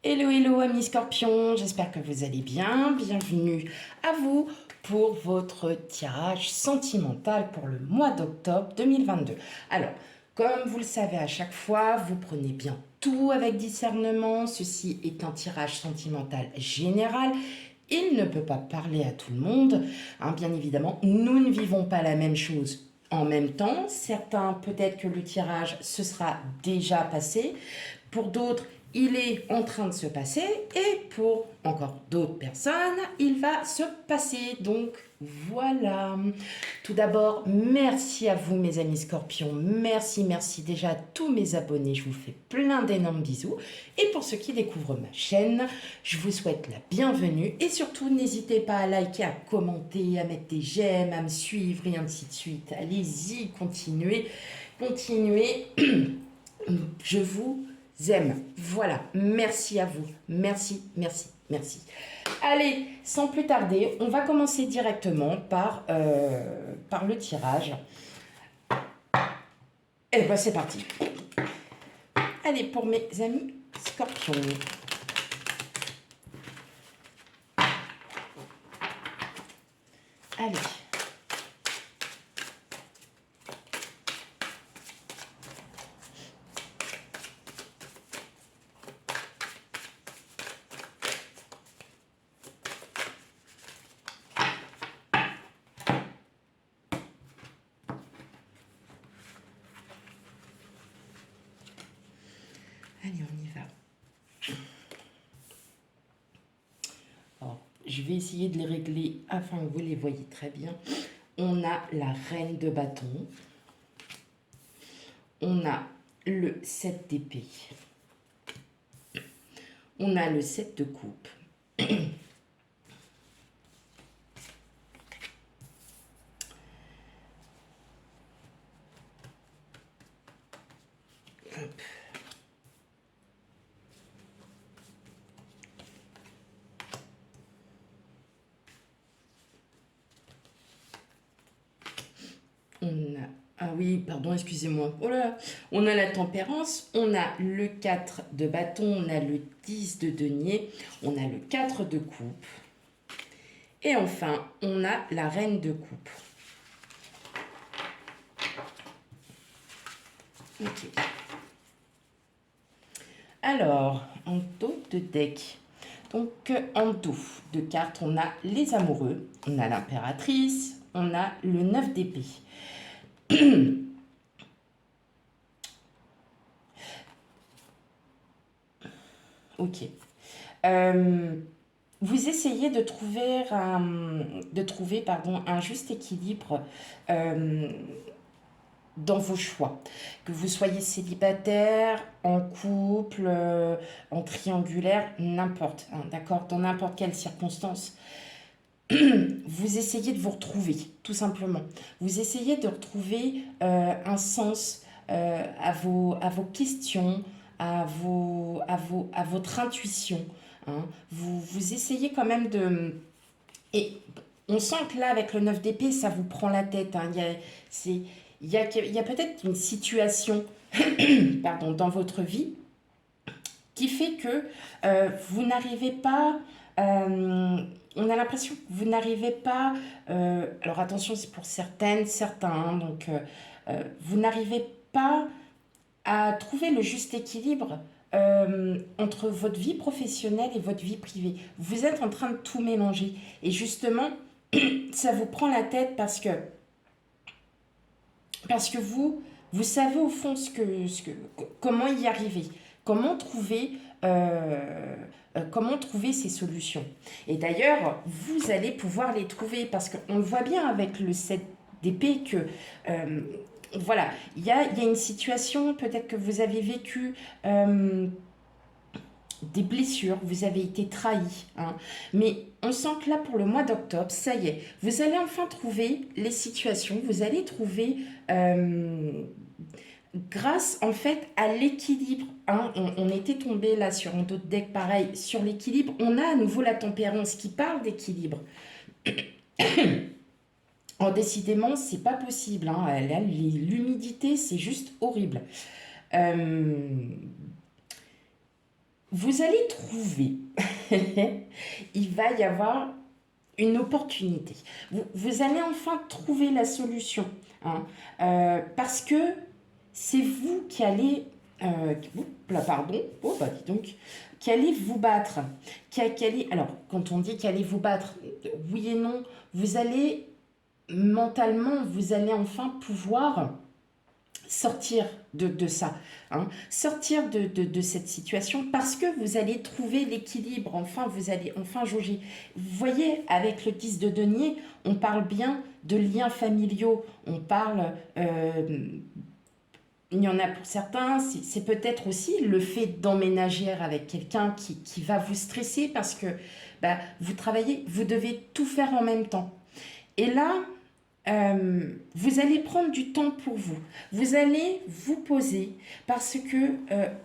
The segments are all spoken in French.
Hello, hello, amis scorpions, j'espère que vous allez bien. Bienvenue à vous pour votre tirage sentimental pour le mois d'octobre 2022. Alors, comme vous le savez à chaque fois, vous prenez bien tout avec discernement. Ceci est un tirage sentimental général. Il ne peut pas parler à tout le monde. Bien évidemment, nous ne vivons pas la même chose en même temps. Certains, peut-être que le tirage se sera déjà passé. Pour d'autres, il est en train de se passer et pour encore d'autres personnes, il va se passer. Donc voilà. Tout d'abord, merci à vous mes amis scorpions. Merci déjà à tous mes abonnés. Je vous fais plein d'énormes bisous. Et pour ceux qui découvrent ma chaîne, je vous souhaite la bienvenue. Et surtout, n'hésitez pas à liker, à commenter, à mettre des j'aime, à me suivre et ainsi de suite. Allez-y, continuez. Je vous aime. Voilà, merci à vous. Merci. Allez, sans plus tarder, on va commencer directement par le tirage. Et ben c'est parti. Allez, pour mes amis scorpions. Allez. Allez, on y va. Alors, je vais essayer de les régler afin que vous les voyez très bien. On a la reine de bâton. On a le 7 d'épée. On a le 7 de coupe. On a... Ah oui, pardon, excusez-moi. Oh là, on a la tempérance, on a le 4 de bâton, on a le 10 de denier, on a le 4 de coupe. Et enfin, on a la reine de coupe. Ok. Alors, en dos de deck. Donc, en dos de cartes, on a les amoureux, on a l'impératrice, on a le 9 d'épée. Ok. Vous essayez de trouver un juste équilibre dans vos choix. Que vous soyez célibataire, en couple, en triangulaire, n'importe, hein, d'accord, dans n'importe quelle circonstance. Vous essayez de vous retrouver, tout simplement. Vous essayez de retrouver un sens à vos questions, à votre intuition. Hein. Vous essayez quand même de... Et on sent que là, avec le 9 d'épée, ça vous prend la tête. Hein. Il y a peut-être une situation pardon, dans votre vie qui fait que vous n'arrivez pas... on a l'impression que vous n'arrivez pas... alors attention, c'est pour certaines, certains. Hein, donc, vous n'arrivez pas à trouver le juste équilibre entre votre vie professionnelle et votre vie privée. Vous êtes en train de tout mélanger. Et justement, ça vous prend la tête parce que vous savez au fond comment y arriver, comment trouver ces solutions. Et d'ailleurs, vous allez pouvoir les trouver parce qu'on le voit bien avec le 7 d'épée que voilà, il y a une situation peut-être que vous avez vécu des blessures, vous avez été trahi, hein. Mais on sent que là, pour le mois d'octobre, ça y est, vous allez enfin trouver les situations, vous allez trouver, grâce en fait à l'équilibre, hein, on était tombé là sur un autre deck pareil, sur l'équilibre, on a à nouveau la tempérance qui parle d'équilibre. Oh, décidément, c'est pas possible, hein. Là, l'humidité, c'est juste horrible. Euh, Vous allez trouver, il va y avoir une opportunité. Vous allez enfin trouver la solution, hein, parce que c'est vous qui allez, oups, là, pardon, oh bah dis donc, qui allez vous battre, alors quand on dit qu'allez vous battre, oui et non, vous allez mentalement, vous allez enfin pouvoir sortir de ça, hein, sortir de cette situation parce que vous allez trouver l'équilibre, enfin vous allez enfin jauger. Vous voyez, avec le 10 de denier, on parle bien de liens familiaux, on parle, il y en a pour certains, c'est peut-être aussi le fait d'emménager avec quelqu'un qui va vous stresser parce que bah, vous travaillez, vous devez tout faire en même temps. Et là, vous allez prendre du temps pour vous. Vous allez vous poser parce que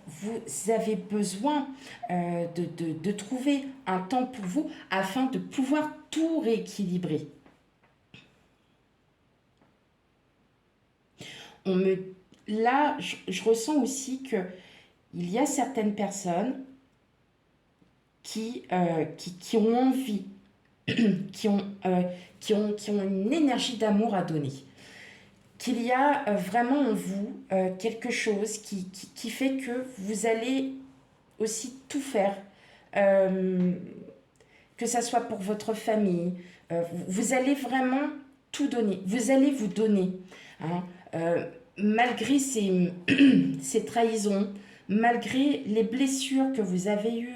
vous avez besoin de trouver un temps pour vous afin de pouvoir tout rééquilibrer. On me, là, je ressens aussi que il y a certaines personnes qui ont envie, qui ont, qui ont une énergie d'amour à donner. Qu'il y a vraiment en vous quelque chose qui fait que vous allez aussi tout faire, euh, que ça soit pour votre famille, vous allez vraiment tout donner, vous allez vous donner, hein, malgré ces trahisons, malgré les blessures que vous avez eues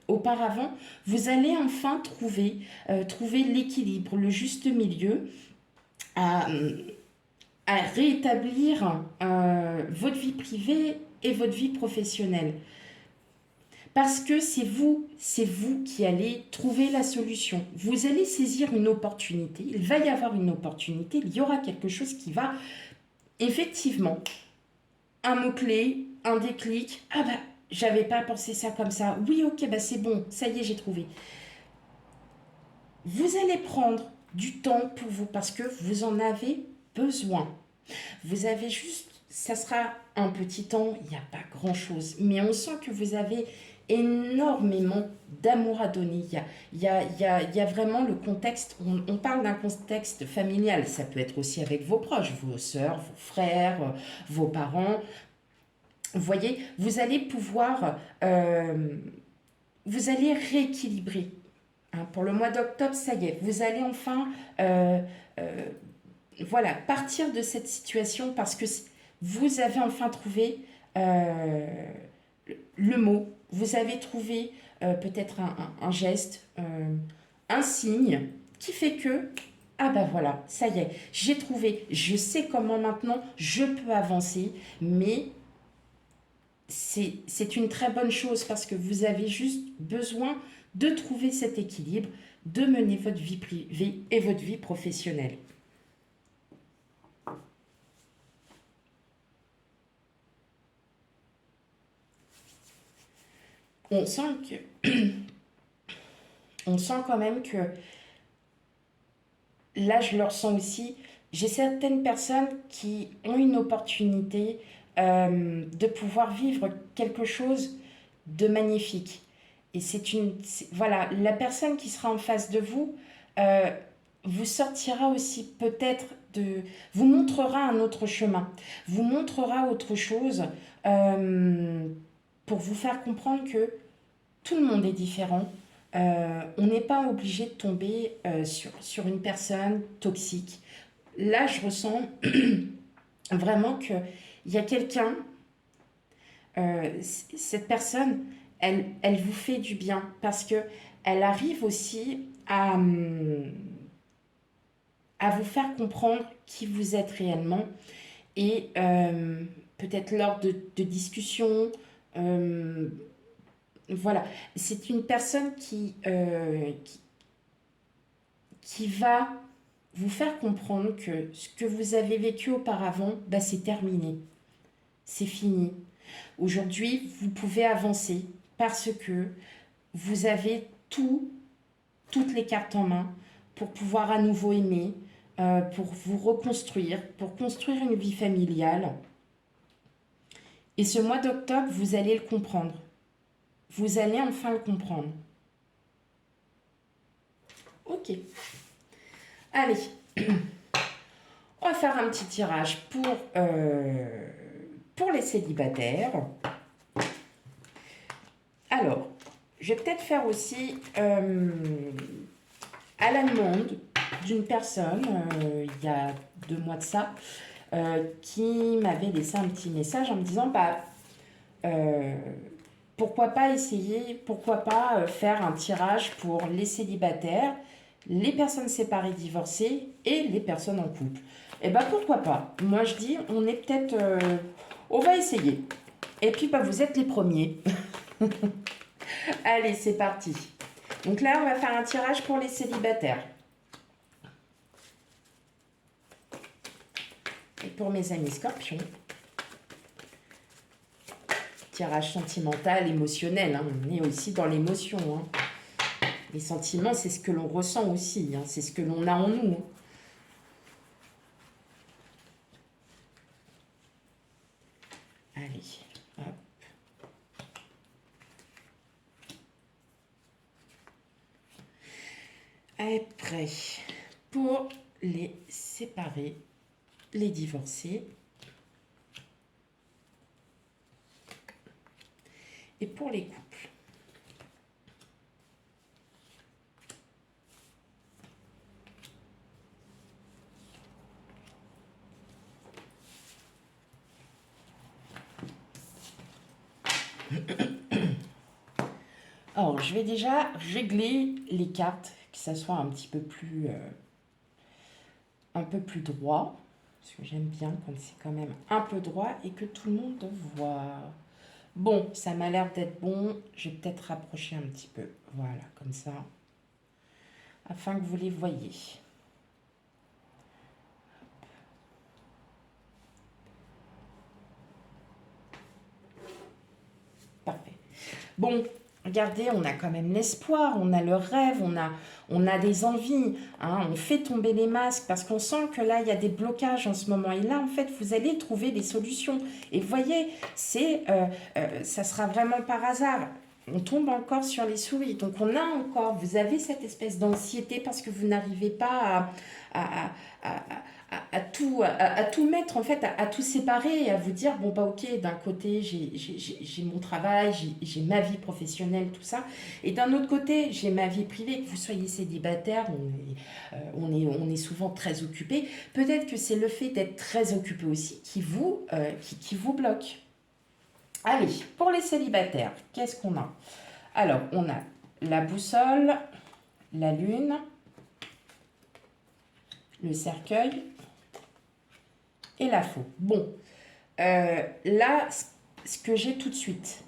auparavant, vous allez enfin trouver l'équilibre, le juste milieu à, à rétablir votre vie privée et votre vie professionnelle. Parce que c'est vous qui allez trouver la solution. Vous allez saisir une opportunité, il va y avoir une opportunité, il y aura quelque chose qui va, effectivement, un mot-clé, un déclic, ah bah, j'avais pas pensé ça comme ça, oui ok, bah c'est bon, ça y est, j'ai trouvé. Vous allez prendre du temps pour vous parce que vous en avez besoin. Vous avez juste, ça sera un petit temps, il n'y a pas grand-chose, mais on sent que vous avez énormément d'amour à donner. Il y a vraiment le contexte, on parle d'un contexte familial, ça peut être aussi avec vos proches, vos sœurs, vos frères, vos parents. Vous voyez, vous allez pouvoir, vous allez rééquilibrer. Hein, pour le mois d'octobre, ça y est, vous allez enfin euh, euh, voilà, partir de cette situation parce que vous avez enfin trouvé euh, le mot, vous avez trouvé peut-être un geste, un signe qui fait que, ah bah voilà, ça y est, j'ai trouvé, je sais comment maintenant je peux avancer, mais c'est une très bonne chose parce que vous avez juste besoin de trouver cet équilibre, de mener votre vie privée et votre vie professionnelle. On sent que, on sent quand même que là, je le ressens aussi. J'ai certaines personnes qui ont une opportunité de pouvoir vivre quelque chose de magnifique. Et voilà, la personne qui sera en face de vous euh, vous sortira aussi peut-être vous montrera un autre chemin, vous montrera autre chose euh, pour vous faire comprendre que tout le monde est différent. On n'est pas obligé de tomber sur une personne toxique. Là, je ressens vraiment qu'il y a quelqu'un, cette personne, elle vous fait du bien parce que elle arrive aussi à vous faire comprendre qui vous êtes réellement et peut-être lors de discussions, euh, voilà, c'est une personne qui va vous faire comprendre que ce que vous avez vécu auparavant, bah, c'est terminé, c'est fini. Aujourd'hui, vous pouvez avancer parce que vous avez toutes les cartes en main pour pouvoir à nouveau aimer, pour vous reconstruire, pour construire une vie familiale. Et ce mois d'octobre, vous allez le comprendre. vous allez enfin le comprendre. Ok. Allez. On va faire un petit tirage pour les célibataires. Alors, je vais peut-être faire aussi à la demande d'une personne, il y a 2 mois de ça, qui m'avait laissé un petit message en me disant pourquoi pas essayer, pourquoi pas faire un tirage pour les célibataires, les personnes séparées divorcées et les personnes en couple. Et bah pourquoi pas. Moi je dis on est peut-être on va essayer. Et puis vous êtes les premiers. Allez, c'est parti. Donc là on va faire un tirage pour les célibataires. Et pour mes amis scorpions, tirage sentimental, émotionnel, hein. On est aussi dans l'émotion. Hein. Les sentiments, c'est ce que l'on ressent aussi, hein. C'est ce que l'on a en nous. Allez, hop. Après, pour les séparés, les divorcés, et pour les couples. Alors, je vais déjà régler les cartes, que ça soit un petit peu plus, droit. Parce que j'aime bien quand c'est quand même un peu droit et que tout le monde voit. Bon, ça m'a l'air d'être bon. Je vais peut-être rapprocher un petit peu. Voilà, comme ça. Afin que vous les voyez. Parfait. Bon, regardez, on a quand même l'espoir, on a le rêve, on a des envies, hein, on fait tomber les masques parce qu'on sent que là, il y a des blocages en ce moment. Et là, en fait, vous allez trouver des solutions. Et vous voyez, ça sera vraiment par hasard. On tombe encore sur les souris. Donc, vous avez cette espèce d'anxiété parce que vous n'arrivez pas à tout mettre, en fait, à tout séparer et à vous dire, bon, ok, d'un côté, j'ai mon travail, j'ai ma vie professionnelle, tout ça. Et d'un autre côté, j'ai ma vie privée. Que vous soyez célibataire, on est souvent très occupé. Peut-être que c'est le fait d'être très occupé aussi qui vous bloque. Allez, pour les célibataires, qu'est-ce qu'on a? Alors, on a la boussole, la lune, le cercueil et la faux. Bon, là, ce que j'ai tout de suite,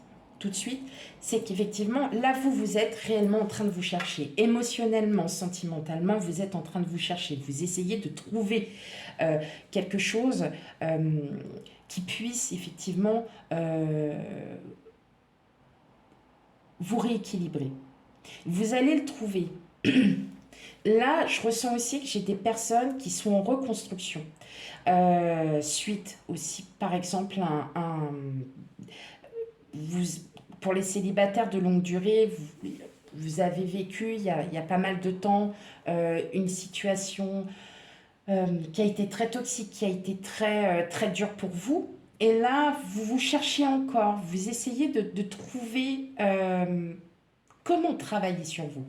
c'est qu'effectivement, là, vous êtes réellement en train de vous chercher. Émotionnellement, sentimentalement, vous êtes en train de vous chercher. Vous essayez de trouver quelque chose qui puisse effectivement vous rééquilibrer. Vous allez le trouver. Là, je ressens aussi que j'ai des personnes qui sont en reconstruction. Suite aussi, par exemple, pour les célibataires de longue durée, vous avez vécu il y a pas mal de temps une situation qui a été très toxique, qui a été très dure pour vous. Et là, vous cherchez encore, vous essayez de trouver comment travailler sur vous.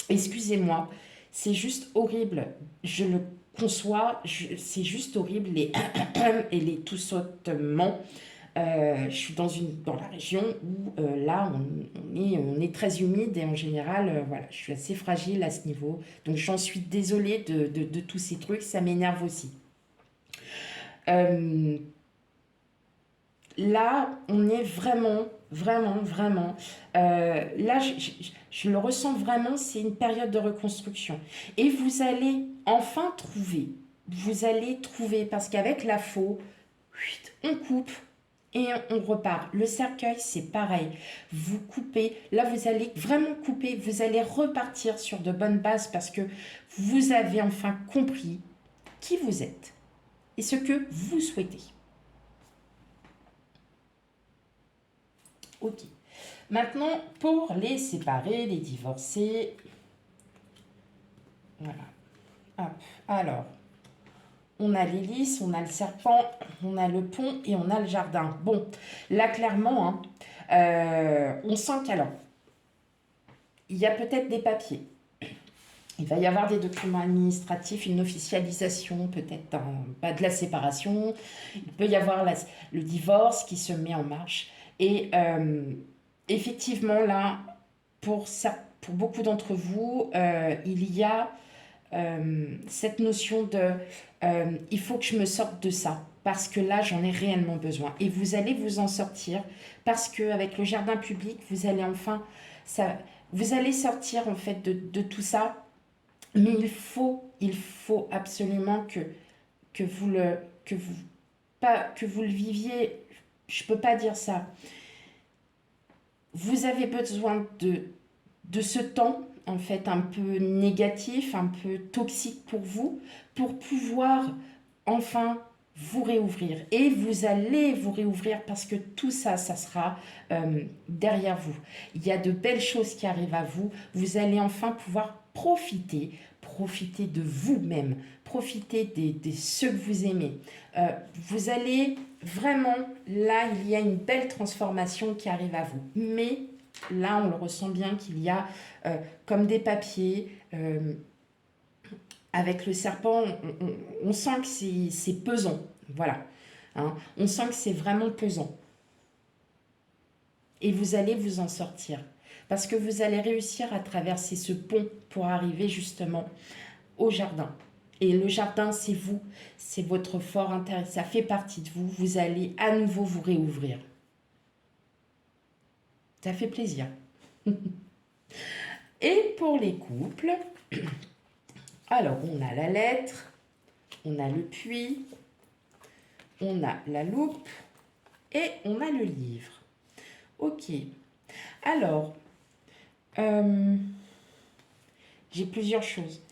Excusez-moi, c'est juste horrible. Je le conçois, c'est juste horrible et les tout sautements. Je suis dans la région où là on est très humide et en général voilà, je suis assez fragile à ce niveau. Donc j'en suis désolée de tous ces trucs, ça m'énerve aussi. Là, on est vraiment, là, je le ressens vraiment, c'est une période de reconstruction. Et vous allez enfin trouver, parce qu'avec la faux, on coupe et on repart. Le cercueil, c'est pareil. Vous coupez, là, vous allez vraiment couper, vous allez repartir sur de bonnes bases parce que vous avez enfin compris qui vous êtes et ce que vous souhaitez. Ok. Maintenant, pour les séparés, les divorcés. Voilà. Hop. Alors, on a l'hélice, on a le serpent, on a le pont et on a le jardin. Bon, là, clairement, hein, on sent qu'alors, il y a peut-être des papiers. Il va y avoir des documents administratifs, une officialisation peut-être de la séparation. Il peut y avoir le divorce qui se met en marche. Et effectivement, là, pour beaucoup d'entre vous, il y a cette notion de il faut que je me sorte de ça parce que là j'en ai réellement besoin et vous allez vous en sortir parce que avec le jardin public vous allez enfin vous allez sortir en fait de tout ça, mais il faut absolument que vous le que vous pas que vous le viviez. Je peux pas dire ça. Vous avez besoin de ce temps, en fait, un peu négatif, un peu toxique pour pouvoir enfin vous réouvrir. Et vous allez vous réouvrir parce que tout ça, ça sera derrière vous. Il y a de belles choses qui arrivent à vous. Vous allez enfin pouvoir profiter de vous-même, profiter de ceux que vous aimez. Vous allez vraiment, là, il y a une belle transformation qui arrive à vous. Mais là, on le ressent bien qu'il y a comme des papiers. Avec le serpent, on sent que c'est pesant. Voilà. Hein. On sent que c'est vraiment pesant. Et vous allez vous en sortir. Parce que vous allez réussir à traverser ce pont pour arriver justement au jardin. Et le jardin, c'est vous. C'est votre fort intérieur. Ça fait partie de vous. Vous allez à nouveau vous réouvrir. Ça fait plaisir. Et pour les couples, alors on a la lettre, on a le puits, on a la loupe et on a le livre. Ok. Alors, j'ai plusieurs choses.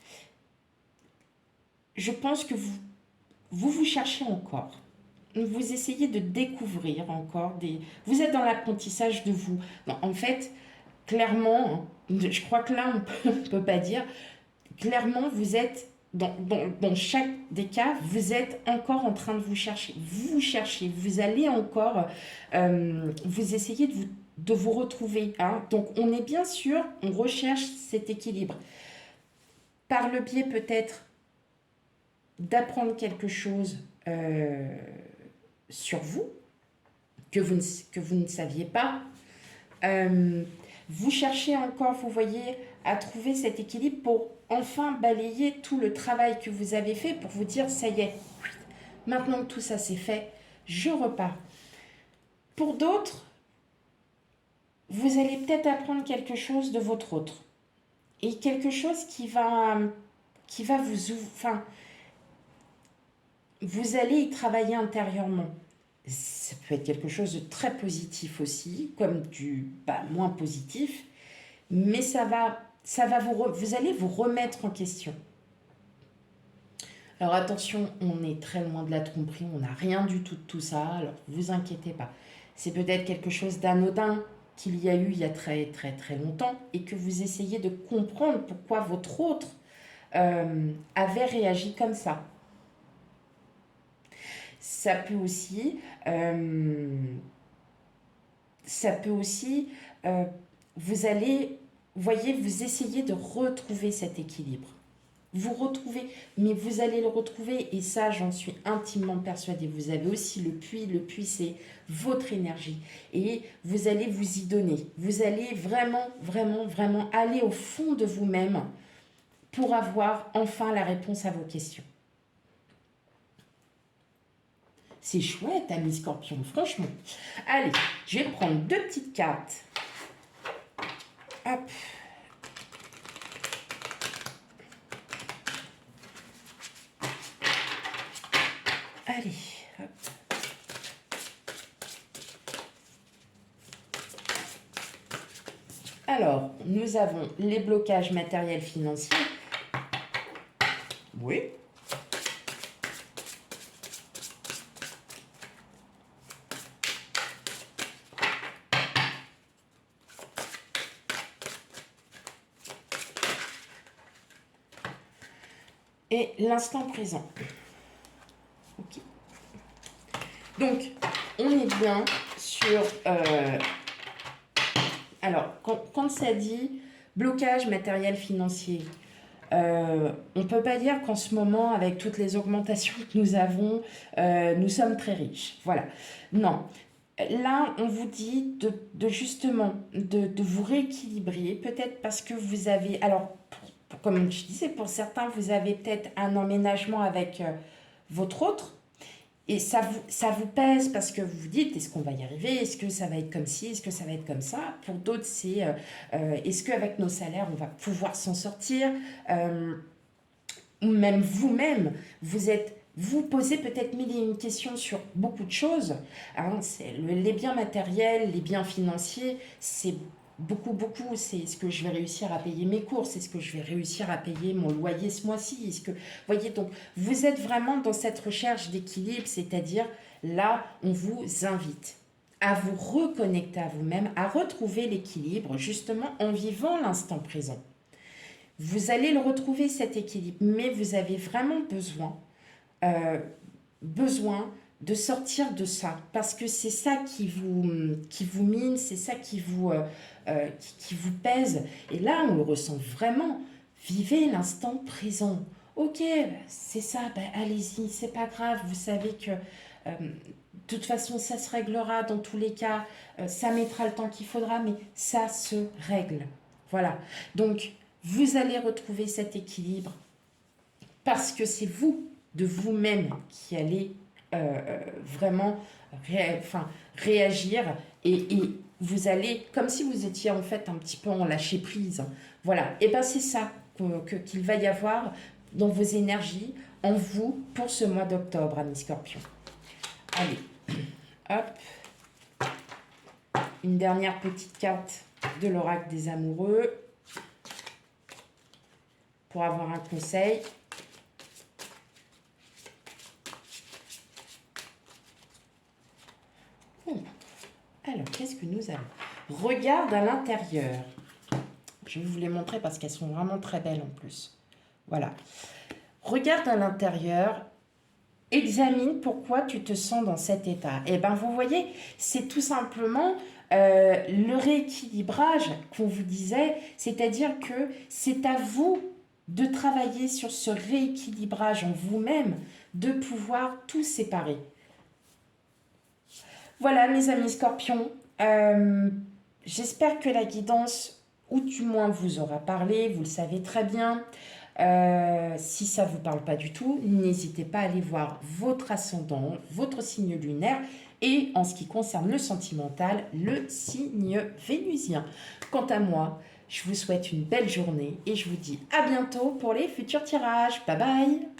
Je pense que vous cherchez encore. Vous essayez de découvrir encore des... Vous êtes dans l'apprentissage de vous. Non, en fait, clairement, je crois que là, on ne peut pas dire... Clairement, vous êtes... Dans chaque des cas, vous êtes encore en train de vous chercher. Vous cherchez. Vous allez encore... vous essayez de vous retrouver. Hein. Donc, on est bien sûr, on recherche cet équilibre. Par le biais peut-être d'apprendre quelque chose sur vous que vous ne saviez pas. Vous cherchez encore, vous voyez, à trouver cet équilibre pour enfin balayer tout le travail que vous avez fait pour vous dire, ça y est, maintenant que tout ça c'est fait, je repars. Pour d'autres, vous allez peut-être apprendre quelque chose de votre autre. Et quelque chose qui va vous... Enfin, vous allez y travailler intérieurement. Ça peut être quelque chose de très positif aussi, comme du moins positif, mais vous allez vous remettre en question. Alors attention, on est très loin de la tromperie, on n'a rien du tout de tout ça, alors vous inquiétez pas. C'est peut-être quelque chose d'anodin qu'il y a eu il y a très très très longtemps et que vous essayez de comprendre pourquoi votre autre avait réagi comme ça. Ça peut aussi, vous allez, voyez, vous essayez de retrouver cet équilibre. Vous retrouvez, mais vous allez le retrouver, et ça, j'en suis intimement persuadée. Vous avez aussi le puits, c'est votre énergie, et vous allez vous y donner. Vous allez vraiment, vraiment, vraiment aller au fond de vous-même pour avoir enfin la réponse à vos questions. C'est chouette, ami Scorpion, franchement. Allez, je vais prendre 2 petites cartes. Hop. Allez, hop. Alors, nous avons les blocages matériels financiers. Oui. et l'instant présent. Ok. Donc, on est bien sur... alors, quand ça dit blocage matériel financier, on ne peut pas dire qu'en ce moment, avec toutes les augmentations que nous avons, nous sommes très riches. Voilà. Non. Là, on vous dit justement de vous rééquilibrer, peut-être parce que vous avez... Alors, comme je disais, pour certains, vous avez peut-être un emménagement avec votre autre. Et ça vous pèse parce que vous vous dites, est-ce qu'on va y arriver? Est-ce que ça va être comme ci? Est-ce que ça va être comme ça? Pour d'autres, c'est est-ce qu'avec nos salaires, on va pouvoir s'en sortir? Ou même vous-même, vous posez peut-être mille et une questions sur beaucoup de choses. Hein, les biens matériels, les biens financiers, c'est beaucoup. C'est est-ce que je vais réussir à payer mes courses? Est-ce que je vais réussir à payer mon loyer ce mois-ci? Est-ce que, voyez, donc vous êtes vraiment dans cette recherche d'équilibre, c'est-à-dire là, on vous invite à vous reconnecter à vous-même, à retrouver l'équilibre justement en vivant l'instant présent. Vous allez le retrouver cet équilibre, mais vous avez vraiment euh, besoin de sortir de ça, parce que c'est ça qui vous mine, c'est ça qui vous pèse. Et là, on le ressent vraiment. Vivez l'instant présent. Ok, c'est ça, ben allez-y, c'est pas grave. Vous savez que de toute façon, ça se réglera dans tous les cas. Ça mettra le temps qu'il faudra, mais ça se règle. Voilà. Donc, vous allez retrouver cet équilibre parce que c'est vous, de vous-même, qui allez vraiment réagir et vous allez, comme si vous étiez en fait un petit peu en lâcher prise. Voilà. Et bien, c'est ça qu'il va y avoir dans vos énergies, en vous, pour ce mois d'octobre, amis Scorpions. Allez, hop. Une dernière petite carte de l'oracle des amoureux pour avoir un conseil. Alors, qu'est-ce que nous avons? Regarde à l'intérieur. Je vais vous les montrer parce qu'elles sont vraiment très belles en plus. Voilà. Regarde à l'intérieur. Examine pourquoi tu te sens dans cet état. Et bien, vous voyez, c'est tout simplement le rééquilibrage qu'on vous disait. C'est-à-dire que c'est à vous de travailler sur ce rééquilibrage en vous-même, de pouvoir tout séparer. Voilà, mes amis Scorpions, j'espère que la guidance, ou du moins vous aura parlé, vous le savez très bien. Si ça ne vous parle pas du tout, n'hésitez pas à aller voir votre ascendant, votre signe lunaire et en ce qui concerne le sentimental, le signe vénusien. Quant à moi, je vous souhaite une belle journée et je vous dis à bientôt pour les futurs tirages. Bye bye!